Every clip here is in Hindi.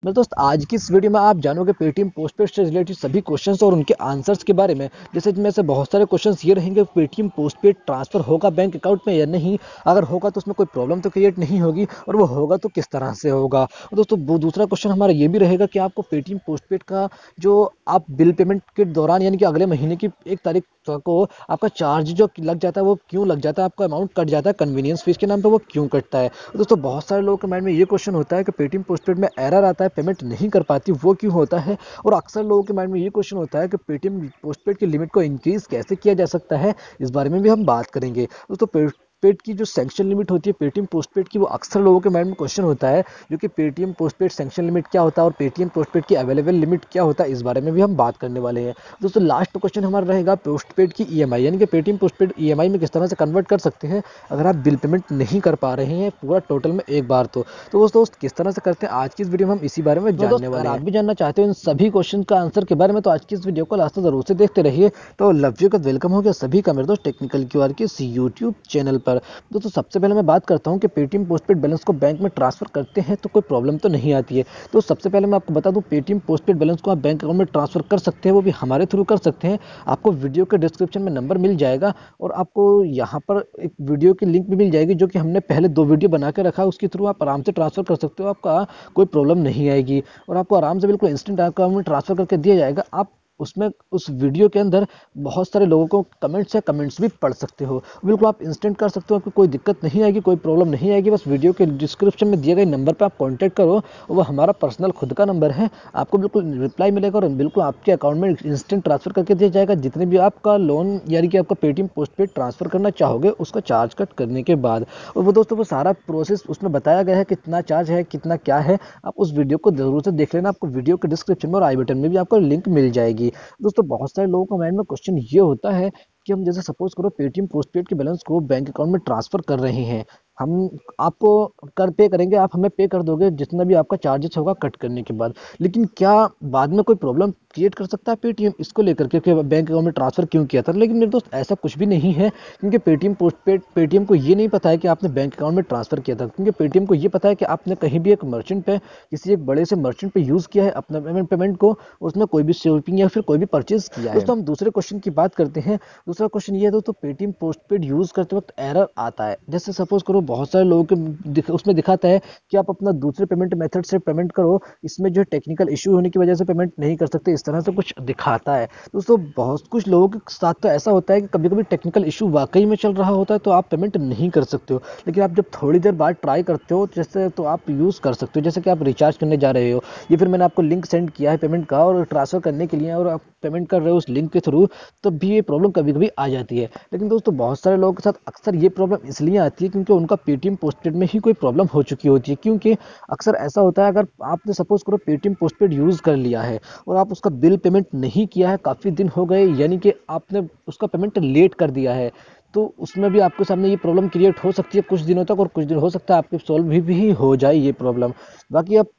मेरे दोस्त, आज की इस वीडियो में आप जानोगे पेटीएम पोस्टपेड से रिलेटेड सभी क्वेश्चंस और उनके आंसर्स के बारे में। जैसे इनमें से बहुत सारे क्वेश्चंस ये रहेंगे, पेटीएम पोस्टपेड ट्रांसफर होगा बैंक अकाउंट में या नहीं, अगर होगा तो उसमें कोई प्रॉब्लम तो क्रिएट नहीं होगी, और वो होगा तो किस तरह से होगा। और दोस्तों, वो दूसरा क्वेश्चन हमारा ये भी रहेगा कि आपको पेटीएम पोस्टपेड का जो आप बिल पेमेंट के दौरान यानी कि अगले महीने की 1 तारीख को आपका चार्ज जो लग जाता है वो क्यों लग जाता है, आपका अमाउंट कट जाता है कन्वीनियंस फीस के नाम पर, वो क्यों कटता है। दोस्तों, बहुत सारे लोगों के माइंड में ये क्वेश्चन होता है कि पेटीएम पोस्टपेड में एरर आता है, पेमेंट नहीं कर पाती, वो क्यों होता है। और अक्सर लोगों के माइंड में ये क्वेश्चन होता है कि पेटीएम पोस्टपेड की लिमिट को इंक्रीज कैसे किया जा सकता है। इस बारे में भी हम बात करेंगे। दोस्तों, पेड की जो सैंक्शन लिमिट होती है पेटीएम पोस्टपेड की, वो अक्सर लोगों के माइंड में क्वेश्चन होता है, जो कि पेटीएम पोस्टपेड सैंक्शन लिमिट क्या होता है और पेटीएम पोस्टपेड की अवेलेबल लिमिट क्या होता है, इस बारे में भी हम बात करने वाले हैं। दोस्तों, लास्ट क्वेश्चन हमारा रहेगा पोस्टपेड की ईएमआई, यानी कि पेटीएम पोस्टपेड ईएमआई में किस तरह से कन्वर्ट कर सकते हैं अगर आप बिल पेमेंट नहीं कर पा रहे हैं पूरा टोटल में एक बार। तो दोस्त, किस तरह से करते हैं आज की इस वीडियो में हम इसी बारे में जानने वाले हैं। आप भी जानना चाहते हो इन सभी क्वेश्चन का आंसर के बारे में, तो आज की इस वीडियो को लास्ट तक जरूर से देखते रहिए। तो लव यू का वेलकम हो गया सभी का मेरे दोस्त टेक्निकल क्यूआर के इस यूट्यूब चैनल पर। दोस्तों, सबसे पहले मैं बात करता हूं कि पेटीएम पोस्टपेड बैलेंस को बैंक में ट्रांसफर करते हैं तो कोई प्रॉब्लम तो नहीं आती है। तो सबसे पहले मैं आपको बता दूं, पेटीएम पोस्टपेड बैलेंस को आप बैंक अकाउंट में ट्रांसफर कर सकते हैं, वो भी हमारे थ्रू कर सकते हैं। आपको वीडियो के डिस्क्रिप्शन में नंबर मिल जाएगा, और आपको यहाँ पर एक वीडियो की लिंक भी मिल जाएगी, जो कि हमने पहले 2 वीडियो बना के रखा है, उसके थ्रू आप आराम से ट्रांसफर कर सकते हो, आपका कोई प्रॉब्लम नहीं आएगी, और आपको आराम से बिल्कुल इंस्टेंट अकाउंट में ट्रांसफर करके दिया जाएगा। आप उसमें उस वीडियो के अंदर बहुत सारे लोगों को कमेंट्स भी पढ़ सकते हो, बिल्कुल आप इंस्टेंट कर सकते हो, आपको कोई दिक्कत नहीं आएगी, कोई प्रॉब्लम नहीं आएगी। बस वीडियो के डिस्क्रिप्शन में दिए गए नंबर पर आप कांटेक्ट करो, वो हमारा पर्सनल खुद का नंबर है, आपको बिल्कुल रिप्लाई मिलेगा और बिल्कुल आपके अकाउंट में इंस्टेंट ट्रांसफर करके दिया जाएगा, जितने भी आपका लोन यानी कि आपका पेटीएम पोस्टपेड ट्रांसफर करना चाहोगे उसका चार्ज कट करने के बाद। और वो दोस्तों, वो सारा प्रोसेस उसमें बताया गया है, कितना चार्ज है कितना क्या है, आप उस वीडियो को जरूर से देख लेना, आपको वीडियो के डिस्क्रिप्शन में और आई बटन में भी आपको लिंक मिल जाएगी। दोस्तों, बहुत सारे लोगों का माइंड में क्वेश्चन ये होता है कि हम जैसे सपोज करो पेटीएम पोस्टपेड के बैलेंस को बैंक अकाउंट में ट्रांसफर कर रहे हैं, हम आपको कर पे करेंगे, आप हमें पे कर दोगे जितना भी आपका चार्जेस होगा कट करने के बाद, लेकिन क्या बाद में कोई प्रॉब्लम क्रिएट कर सकता है पेटीएम इसको लेकर के बैंक अकाउंट में ट्रांसफर क्यों किया था। लेकिन मेरे दोस्त, ऐसा कुछ भी नहीं है, क्योंकि पेटीएम पोस्टपेड पेटीएम को ये नहीं पता है कि आपने बैंक अकाउंट में ट्रांसफर किया था, क्योंकि पेटीएम को ये पता है कि आपने कहीं भी एक मर्चेंट पे किसी एक बड़े से मर्चेंट पे यूज किया है अपना पेमेंट को, उसमें कोई भी शॉपिंग या फिर कोई भी परचेज किया है। दोस्तों, हम दूसरे क्वेश्चन की बात करते हैं। दूसरा क्वेश्चन ये है दोस्तों, पेटीएम पोस्टपेड यूज करते वक्त एरर आता है। जैसे सपोज करो बहुत सारे लोगों के उसमें दिखाता है कि आप अपना दूसरे पेमेंट मेथड से पेमेंट करो, इसमें जो टेक्निकल इशू होने की वजह से पेमेंट नहीं कर सकते, इस तरह से कुछ दिखाता है। दोस्तों, बहुत कुछ लोगों के साथ तो ऐसा होता है कि कभी कभी टेक्निकल इशू वाकई में चल रहा होता है तो आप पेमेंट नहीं कर सकते हो, लेकिन आप जब थोड़ी देर बाद ट्राई करते हो जैसे, तो आप यूज कर सकते हो। जैसे कि आप रिचार्ज करने जा रहे हो, ये फिर मैंने आपको लिंक सेंड किया है पेमेंट का और ट्रांसफर करने के लिए, और आप पेमेंट कर रहे हो उस लिंक के थ्रू, तब भी ये प्रॉब्लम कभी कभी आ जाती है। लेकिन दोस्तों, बहुत सारे लोगों के साथ अक्सर ये प्रॉब्लम इसलिए आती है क्योंकि उनका पेटीएम पोस्टपेड में ही कोई प्रॉब्लम हो चुकी होती है। क्योंकि अक्सर ऐसा होता है, अगर आपने सपोज करो पेटीएम पोस्टपेड यूज कर लिया है और आप उसका बिल पेमेंट नहीं किया है, काफी दिन हो गए, यानी कि आपने उसका पेमेंट लेट कर दिया है, तो उसमें भी आपके सामने ये प्रॉब्लम क्रिएट हो सकती है कुछ दिनों तक, और कुछ दिन हो सकता है आपके सॉल्व भी हो जाए ये प्रॉब्लम। बाकी आप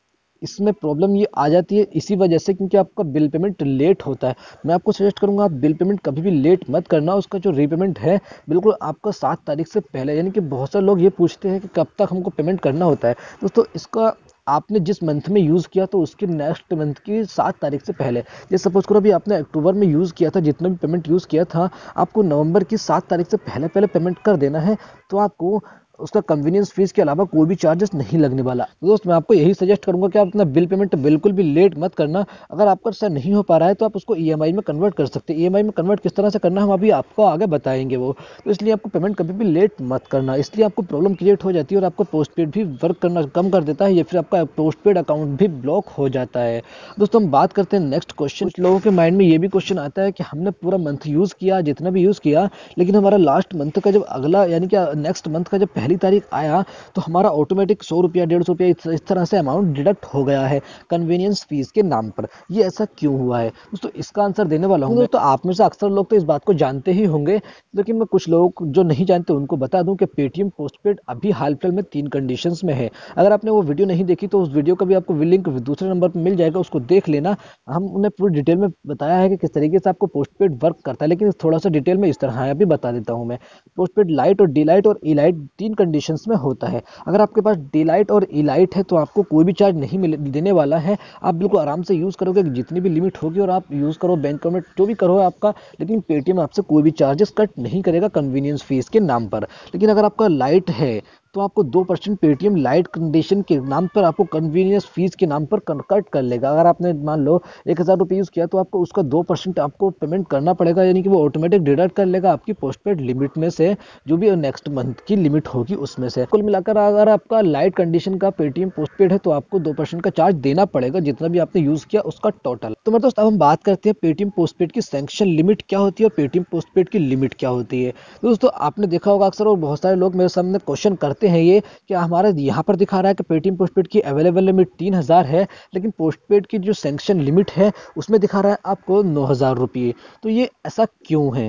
इसमें प्रॉब्लम ये आ जाती है इसी वजह से क्योंकि आपका बिल पेमेंट लेट होता है। मैं आपको सजेस्ट करूंगा, आप बिल पेमेंट कभी भी लेट मत करना, उसका जो रीपेमेंट है बिल्कुल आपका 7 तारीख से पहले, यानी कि बहुत सारे लोग ये पूछते हैं कि कब तक हमको पेमेंट करना होता है। दोस्तों, इसका आपने जिस मंथ में यूज़ किया तो उसके नेक्स्ट मंथ की 7 तारीख से पहले, जैसे सपोज करो अभी आपने अक्टूबर में यूज़ किया था, जितना भी पेमेंट यूज़ किया था आपको नवंबर की 7 तारीख से पहले पहले पेमेंट कर देना है, तो आपको उसका कन्वीनियंस फीस के अलावा कोई भी चार्जेस नहीं लगने वाला। तो दोस्त, मैं आपको यही सजेस्ट करूंगा कि आप अपना बिल पेमेंट बिल्कुल भी लेट मत करना। अगर आपका सर नहीं हो पा रहा है तो आप उसको ईएमआई में कन्वर्ट कर सकते हैं। ईएमआई में कन्वर्ट किस तरह से करना हम अभी आपको आगे बताएंगे वो, तो इसलिए आपको पेमेंट कभी भी लेट मत करना, इसलिए आपको प्रॉब्लम क्रिएट हो जाती है और आपको पोस्टपेड भी वर्क करना कम कर देता है, या फिर आपका पोस्टपेड अकाउंट भी ब्लॉक हो जाता है। दोस्तों, हम बात करते हैं नेक्स्ट क्वेश्चन। कुछ लोगों के माइंड में ये भी क्वेश्चन आता है कि हमने पूरा मंथ यूज़ किया, जितना भी यूज़ किया, लेकिन हमारा लास्ट मंथ का जब अगला यानी कि नेक्स्ट मंथ का जब पहली तारीख आया तो हमारा ऑटोमेटिक 100 रुपया 150 रुपया इस तरह से अमाउंट डिडक्ट हो गया है कन्वीनियंस फीस के नाम पर। ये ऐसा क्यों हुआ है दोस्तों, इसका आंसर देने वाला हूँ। दोस्तों, आप में से अक्सर लोग तो इस बात को जानते ही होंगे, लेकिन मैं कुछ लोग जो नहीं जानते उनको बता दूं कि पेटीएम पोस्टपेड अभी हाल फिलहाल में 3 कंडीशंस में है। अगर आपने वो वीडियो नहीं देखी तो उस वीडियो का भी आपको लिंक दूसरे नंबर पर मिल जाएगा, उसको देख लेना। हम उन्हें पूरी डिटेल में बताया है कि किस तरीके से आपको पोस्टपेड वर्क करता है, लेकिन थोड़ा सा डिटेल में इस तरह है, अभी बता देता हूँ मैं। पोस्टपेड लाइट और डी लाइट और ई लाइट 3 कंडीशंस में होता है। अगर आपके पास डिलाइट और इलाइट है तो आपको कोई भी चार्ज नहीं देने वाला है। आप बिल्कुल आराम से यूज़ करोगे, जितनी भी लिमिट होगी और आप यूज़ करो, बैंक अकाउंट में जो भी करो आपका, लेकिन पेटीएम आपसे कोई भी चार्जेस कट नहीं करेगा कन्वीनियंस फीस के नाम पर। लेकिन अगर आपका लाइट है तो आपको 2% पेटीएम लाइट कंडीशन के नाम पर आपको कन्वीनियंस फीस के नाम पर कट कर लेगा। अगर आपने मान लो 1,000 रुपये यूज़ किया तो आपको उसका 2% आपको पेमेंट करना पड़ेगा, यानी कि वो ऑटोमेटिक डिडक्ट कर लेगा आपकी पोस्टपेड लिमिट में से, जो भी नेक्स्ट मंथ की लिमिट होगी उसमें से। कुल मिलाकर अगर आपका लाइट कंडीशन का पेटीएम पोस्टपेड है तो आपको 2% का चार्ज देना पड़ेगा, जितना भी आपने यूज़ किया उसका टोटल। तो मेरे दोस्त अब हम बात करते हैं पेटीएम पोस्टपेड की सैंक्शन लिमिट क्या होती है और पेटीएम पोस्टपेड की लिमिट क्या होती है। तो दोस्तों आपने देखा होगा अक्सर, और बहुत सारे लोग मेरे सामने क्वेश्चन करते हैं ये कि हमारे यहाँ पर दिखा रहा है कि पेटीएम पोस्टपेड की अवेलेबल लिमिट 3,000 है, लेकिन पोस्टपेड की जो सैंक्शन लिमिट है उसमें दिखा रहा है आपको 9,000 रुपये। तो ये ऐसा क्यों है?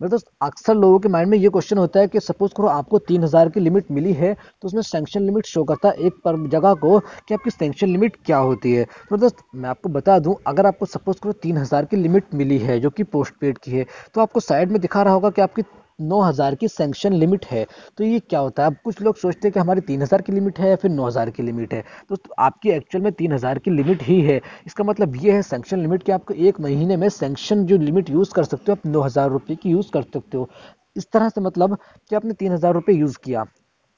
मेरे दोस्त अक्सर लोगों के माइंड में ये क्वेश्चन होता है कि सपोज करो आपको 3,000 की लिमिट मिली है, तो उसमें सैंक्शन लिमिट शो करता है एक पर जगह को कि आपकी सैंक्शन लिमिट क्या होती है। तो दोस्त मैं आपको बता दूं, अगर आपको सपोज करो 3,000 की लिमिट मिली है जो कि पोस्टपेड की है, तो आपको साइड में दिखा रहा होगा कि आपकी 9,000 की सैंक्शन लिमिट है। तो ये क्या होता है? अब कुछ लोग सोचते हैं कि हमारी 3,000 की लिमिट है या फिर 9,000 की लिमिट है। तो आपकी एक्चुअल में 3,000 की लिमिट ही है। इसका मतलब ये है सैंक्शन लिमिट कि आपको एक महीने में सैंक्शन जो लिमिट यूज़ कर सकते हो आप 9,000 रुपये की यूज़ कर सकते हो। इस तरह से मतलब कि आपने 3,000 रुपये यूज़ किया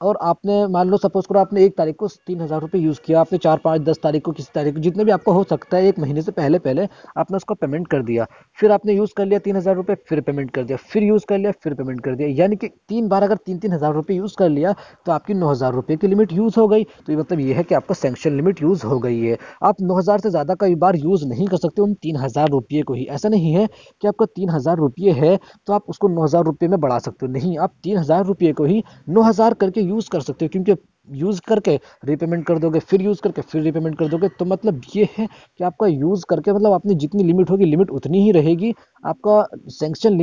और आपने मान लो सपोज करो आपने 1 तारीख को 3,000 रुपये यूज़ किया, आपने 4, 5, 10 तारीख को, किसी तारीख को, जितने भी आपको हो सकता है एक महीने से पहले पहले आपने उसका पेमेंट कर दिया। फिर आपने यूज़ कर लिया 3,000 रुपये, फिर पेमेंट कर दिया, फिर यूज़ कर लिया, फिर पेमेंट कर दिया, यानी कि 3 बार अगर 3,000 रुपये यूज़ कर लिया तो आपकी 9,000 रुपये की लिमिट यूज़ हो गई। तो ये मतलब ये है कि आपका सैंक्शन लिमिट यूज़ हो गई है। आप 9,000 से ज़्यादा कई बार यूज़ नहीं कर सकते उन 3,000 रुपये को ही। ऐसा नहीं है कि आपका 3,000 रुपये है तो आप उसको 9,000 रुपये में बढ़ा सकते हो, नहीं, आप 3,000 रुपये को ही 9,000 करके यूज़ कर सकते हो, क्योंकि यूज़ करके रीपेमेंट कर दोगे, फिर यूज़ करके फिर रीपेमेंट कर दोगे। तो मतलब ये है कि आपका यूज़ करके मतलब अपनी जितनी लिमिट होगी लिमिट उतनी ही रहेगी। आपका सैंक्शन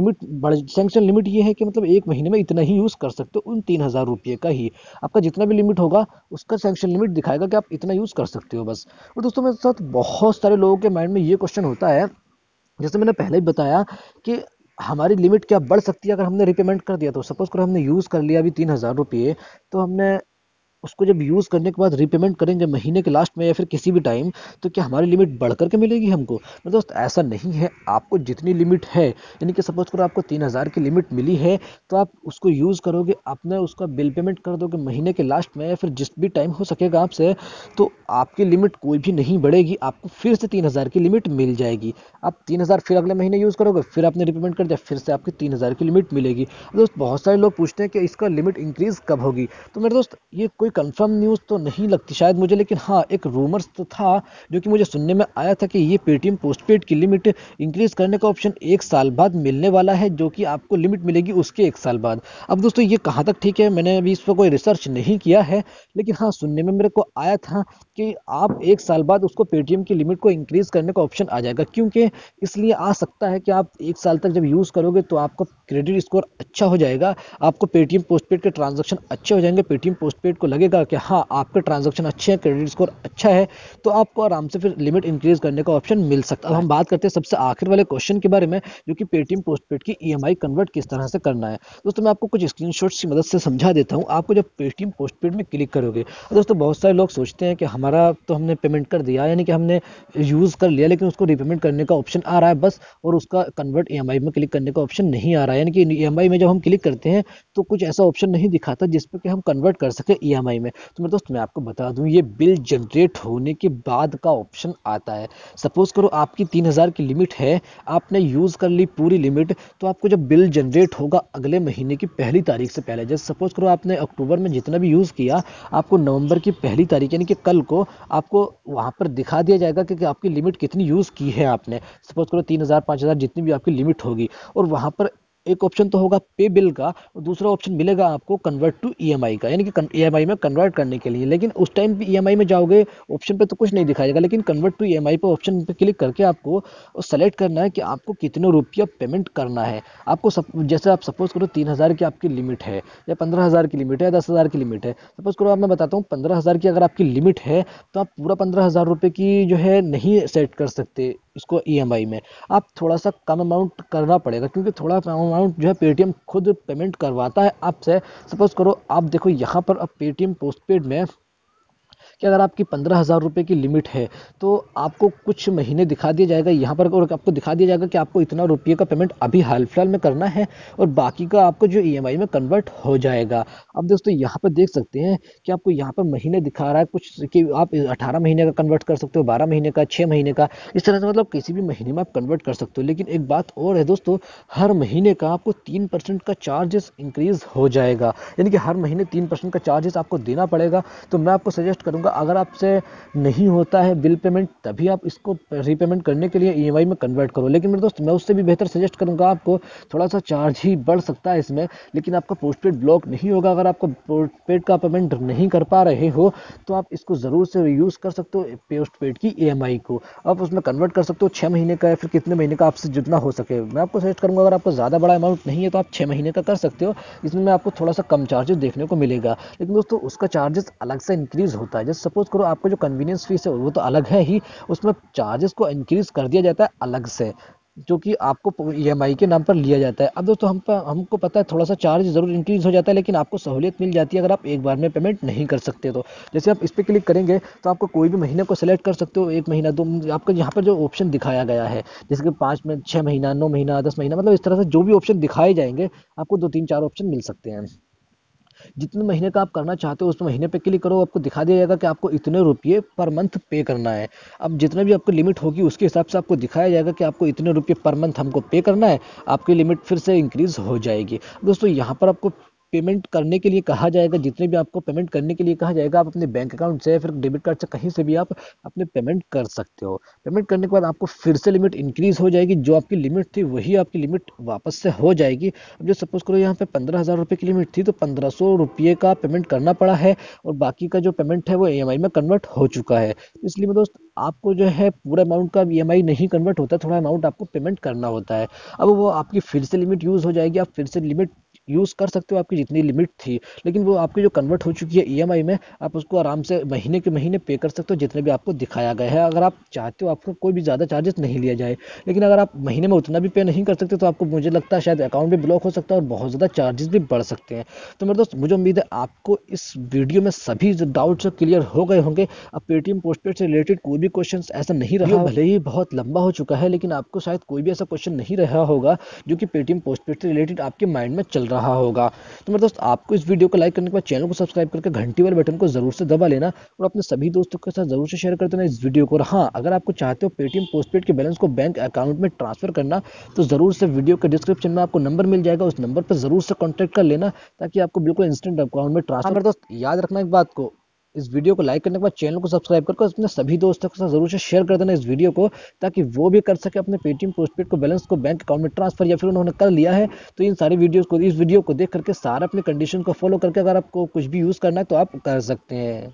लिमिट ये है कि मतलब एक महीने में इतना ही यूज़ कर सकते हो उन 3,000 रुपये का ही। आपका जितना भी लिमिट होगा उसका सैंक्शन लिमिट दिखाएगा कि आप इतना यूज़ कर सकते हो बस। और दोस्तों मेरे साथ बहुत सारे लोगों के माइंड में ये क्वेश्चन होता है, जैसे मैंने पहले ही बताया कि हमारी लिमिट क्या बढ़ सकती है अगर हमने रीपेमेंट कर दिया। तो सपोज करो हमने यूज़ कर लिया अभी 3,000 रुपये, तो हमने उसको जब यूज़ करने के बाद रीपेमेंट करेंगे महीने के लास्ट में या फिर किसी भी टाइम, तो क्या हमारी लिमिट बढ़ कर के मिलेगी हमको? तो दोस्त ऐसा नहीं है। आपको जितनी लिमिट है, यानी कि सपोज करो आपको 3,000 की लिमिट मिली है, तो आप उसको यूज़ करोगे, आपने उसका बिल पेमेंट कर दोगे महीने के लास्ट में या फिर जिस भी टाइम हो सकेगा आपसे, तो आपकी लिमिट कोई भी नहीं बढ़ेगी, आपको फिर से 3,000 की लिमिट मिल जाएगी। आप 3,000 फिर अगले महीने यूज़ करोगे, फिर आपने रीपेमेंट कर दिया, फिर से आपकी 3,000 की लिमिट मिलेगी। दोस्त बहुत सारे लोग पूछते हैं कि इसका लिमिट इंक्रीज़ कब होगी? तो मेरे दोस्त ये कोई कंफर्म न्यूज़ तो नहीं लगती शायद मुझे, लेकिन हाँ एक रूमर्स तो था जो कि मुझे सुनने में आया था कि ये पेटीएम पोस्टपेड की लिमिट इंक्रीज करने का ऑप्शन 1 साल बाद मिलने वाला है, जो कि आपको लिमिट मिलेगी उसके 1 साल बाद। अब दोस्तों ये कहाँ तक ठीक है, मैंने अभी इस पर कोई रिसर्च नहीं किया है, लेकिन हाँ सुनने में मेरे को आया था कि आप 1 साल बाद उसको पेटीएम की लिमिट को इंक्रीज करने का ऑप्शन आ जाएगा। क्योंकि इसलिए आ सकता है कि आप 1 साल तक जब यूज़ करोगे तो आपका क्रेडिट स्कोर अच्छा हो जाएगा, आपको पेटीएम पोस्टपेड के ट्रांजैक्शन अच्छे हो जाएंगे, पेटीएम पोस्टपेड को लगेगा कि हाँ आपके ट्रांजैक्शन अच्छे हैं, क्रेडिट स्कोर अच्छा है, तो आपको आराम से फिर लिमिट इंक्रीज करने का ऑप्शन मिल सकता है। अब हम बात करते हैं सबसे आखिर वाले क्वेश्चन के बारे में, जो कि पेटीएम पोस्टपेड की ईएमआई कन्वर्ट किस तरह से करना है। दोस्तों मैं आपको कुछ स्क्रीनशॉट्स की मदद से समझा देता हूँ। आपको जब पेटीएम पोस्टपेड में क्लिक करोगे, दोस्तों बहुत सारे लोग सोचते हैं कि हमारा तो हमने पेमेंट कर दिया, यानी कि हमने यूज़ कर लिया, लेकिन उसको रीपेमेंट करने का ऑप्शन आ रहा है बस, और उसका कन्वर्ट ईएमआई में क्लिक करने का ऑप्शन नहीं आ रहा है। यानी कि ईएमआई में जब हम क्लिक करते हैं तो कुछ ऐसा ऑप्शन नहीं दिखाता जिस पर कि हम कन्वर्ट कर सके ईएमआई में। तो मेरे दोस्त मैं आपको बता दूं, ये बिल जनरेट होने के बाद का ऑप्शन आता है। सपोज करो आपकी 3,000 की लिमिट है, आपने यूज़ कर ली पूरी लिमिट, तो आपको जब बिल जनरेट होगा अगले महीने की पहली तारीख से पहले, जैसे सपोज करो आपने अक्टूबर में जितना भी यूज़ किया, आपको नवंबर की पहली तारीख यानी कि कल को आपको वहाँ पर दिखा दिया जाएगा कि आपकी लिमिट कितनी यूज़ की है आपने। सपोज करो 3,000, 5,000 जितनी भी आपकी लिमिट होगी, और वहाँ पर एक ऑप्शन तो होगा पे बिल का, और दूसरा ऑप्शन मिलेगा आपको कन्वर्ट टू ईएमआई का, यानी कि ईएमआई में कन्वर्ट करने के लिए। लेकिन उस टाइम पे ईएमआई में जाओगे ऑप्शन पे तो कुछ नहीं दिखाएगा, लेकिन कन्वर्ट टू ईएमआई पे ऑप्शन पे क्लिक करके आपको सेलेक्ट करना है कि आपको कितने रुपया पेमेंट करना है। आपको जैसे आप सपोज करो 3,000 की आपकी लिमिट है, या 15,000 की लिमिट है, या 10,000 की लिमिट है। सपोज करो आप, मैं बताता हूँ, 15,000 की अगर आपकी लिमिट है तो आप पूरा 15,000 रुपये की जो है नहीं सेट कर सकते इसको ईएमआई में आप थोड़ा सा कम अमाउंट करना पड़ेगा, क्योंकि थोड़ा अमाउंट जो है पेटीएम खुद पेमेंट करवाता है आपसे। सपोज करो आप देखो यहाँ पर अब पेटीएम पोस्टपेड में कि अगर आपकी 15,000 रुपये की लिमिट है तो आपको कुछ महीने दिखा दिया जाएगा यहाँ पर, और आपको दिखा दिया जाएगा कि आपको इतना रुपये का पेमेंट अभी हाल फिलहाल में करना है और बाकी का आपको जो ईएमआई में कन्वर्ट हो जाएगा। अब दोस्तों यहाँ पर देख सकते हैं कि आपको यहाँ पर महीने दिखा रहा है कुछ कि आप 18 महीने का कन्वर्ट कर सकते हो, 12 महीने का, 6 महीने का, इस तरह से मतलब किसी भी महीने में आप कन्वर्ट कर सकते हो। लेकिन एक बात और है दोस्तों, हर महीने का आपको 3% का चार्जेस इंक्रीज हो जाएगा, यानी कि हर महीने 3% का चार्जेस आपको देना पड़ेगा। तो मैं आपको सजेस्ट करूंगा अगर आपसे नहीं होता है बिल पेमेंट तभी आप इसको रीपेमेंट करने के लिए ईएमआई में कन्वर्ट करो। लेकिन मेरे दोस्त मैं उससे भी बेहतर सजेस्ट करूंगा आपको, थोड़ा सा चार्ज ही बढ़ सकता है इसमें, लेकिन आपका पोस्टपेड ब्लॉक नहीं होगा। अगर आपको पोस्टपेड का पेमेंट नहीं कर पा रहे हो तो आप इसको ज़रूर से यूज़ कर सकते हो पोस्टपेड की ईएमआई को। आप उसमें कन्वर्ट कर सकते हो 6 महीने का या फिर कितने महीने का आपसे जितना हो सके। मैं आपको सजेस्ट करूंगा अगर आपको ज़्यादा बड़ा अमाउंट नहीं है तो आप 6 महीने का कर सकते हो, इसमें आपको थोड़ा सा कम चार्जेस देखने को मिलेगा। लेकिन दोस्तों उसका चार्जेस अलग से इंक्रीज होता है। जैसे सपोज करो आपका जो कन्वीनियंस फीस है वो तो अलग है ही, उसमें चार्जेस को इंक्रीज कर दिया जाता है अलग से, जो कि आपको ईएमआई के नाम पर लिया जाता है। अब दोस्तों हमको पता है थोड़ा सा चार्ज जरूर इंक्रीज हो जाता है, लेकिन आपको सहूलियत मिल जाती है अगर आप एक बार में पेमेंट नहीं कर सकते तो। जैसे आप इस पर क्लिक करेंगे तो आपको कोई भी महीने को सेलेक्ट कर सकते हो, 1 महीना, 2, आपको यहाँ पर जो ऑप्शन दिखाया गया है जैसे कि 5 में 6 महीना, 9 महीना, 10 महीना, मतलब इस तरह से जो भी ऑप्शन दिखाए जाएंगे आपको 2, 3, 4 ऑप्शन मिल सकते हैं। जितने महीने का आप करना चाहते हो उस महीने पे क्लिक करो, आपको दिखा दिया जाएगा कि आपको इतने रुपये पर मंथ पे करना है। अब जितने भी आपकी लिमिट होगी उसके हिसाब से आपको दिखाया जाएगा कि आपको इतने रुपये पर मंथ हमको पे करना है, आपकी लिमिट फिर से इंक्रीज हो जाएगी। दोस्तों यहाँ पर आपको पेमेंट करने के लिए कहा जाएगा, जितने भी आपको पेमेंट करने के लिए कहा जाएगा आप अपने बैंक अकाउंट से फिर डेबिट कार्ड से कहीं से भी आप अपने पेमेंट कर सकते हो। पेमेंट करने के बाद आपको फिर से लिमिट इंक्रीज हो जाएगी, जो आपकी लिमिट थी वही आपकी लिमिट वापस से हो जाएगी। अब जो सपोज करो यहाँ पे 15,000 रुपये की लिमिट थी तो 1,500 रुपये का पेमेंट करना पड़ा है और बाकी का जो पेमेंट है वो ईएमआई में कन्वर्ट हो चुका है। इसलिए मेरे दोस्त आपको जो है पूरा अमाउंट का ईएमआई नहीं कन्वर्ट होता, थोड़ा अमाउंट आपको पेमेंट करना होता है। अब वो आपकी फिर से लिमिट यूज़ हो जाएगी, आप फिर से लिमिट यूज़ कर सकते हो आपकी जितनी लिमिट थी, लेकिन वो आपकी जो कन्वर्ट हो चुकी है ईएमआई में आप उसको आराम से महीने के महीने पे कर सकते हो जितने भी आपको दिखाया गया है। अगर आप चाहते हो आपको कोई भी ज़्यादा चार्जेस नहीं लिया जाए, लेकिन अगर आप महीने में उतना भी पे नहीं कर सकते तो आपको मुझे लगता है शायद अकाउंट भी ब्लॉक हो सकता है और बहुत ज़्यादा चार्जेस भी बढ़ सकते हैं। तो मेरे दोस्त मुझे उम्मीद है आपको इस वीडियो में सभी जो डाउट्स क्लियर हो गए होंगे। अब पेटीएम पोस्टपेड से रिलेटेड कोई भी क्वेश्चन ऐसा नहीं रहा, भले ही बहुत लंबा हो चुका है लेकिन आपको शायद कोई भी ऐसा क्वेश्चन नहीं रहा होगा जो कि पेटीएम पोस्टपेड से रिलेटेड आपके माइंड में चल रहा होगा। तो मेरे दोस्त आपको इस वीडियो को लाइक करने के बाद चैनल को सब्सक्राइब करके घंटी वाले बटन को जरूर से दबा लेना और अपने सभी दोस्तों के साथ जरूर से शेयर कर देना इस वीडियो को। और हाँ, अगर आपको चाहते हो पेटीएम पोस्टपेड के बैलेंस को बैंक अकाउंट में ट्रांसफर करना तो जरूर से वीडियो के डिस्क्रिप्शन में आपको नंबर मिल जाएगा, उस नंबर पर जरूर से कॉन्टैक्ट कर लेना ताकि आपको बिल्कुल इंस्टेंट अकाउंट में ट्रांसफर। मेरे दोस्त याद रखना एक बात को, इस वीडियो को लाइक करने के बाद चैनल को सब्सक्राइब करके अपने सभी दोस्तों के साथ जरूर से शेयर कर देना इस वीडियो को, ताकि वो भी कर सके अपने पेटीएम पोस्टपेड को बैलेंस को बैंक अकाउंट में ट्रांसफर, या फिर उन्होंने कर लिया है तो इन सारी वीडियोस को, इस वीडियो को देख करके सारा अपने कंडीशन को फॉलो करके अगर आपको कुछ भी यूज़ करना है तो आप कर सकते हैं।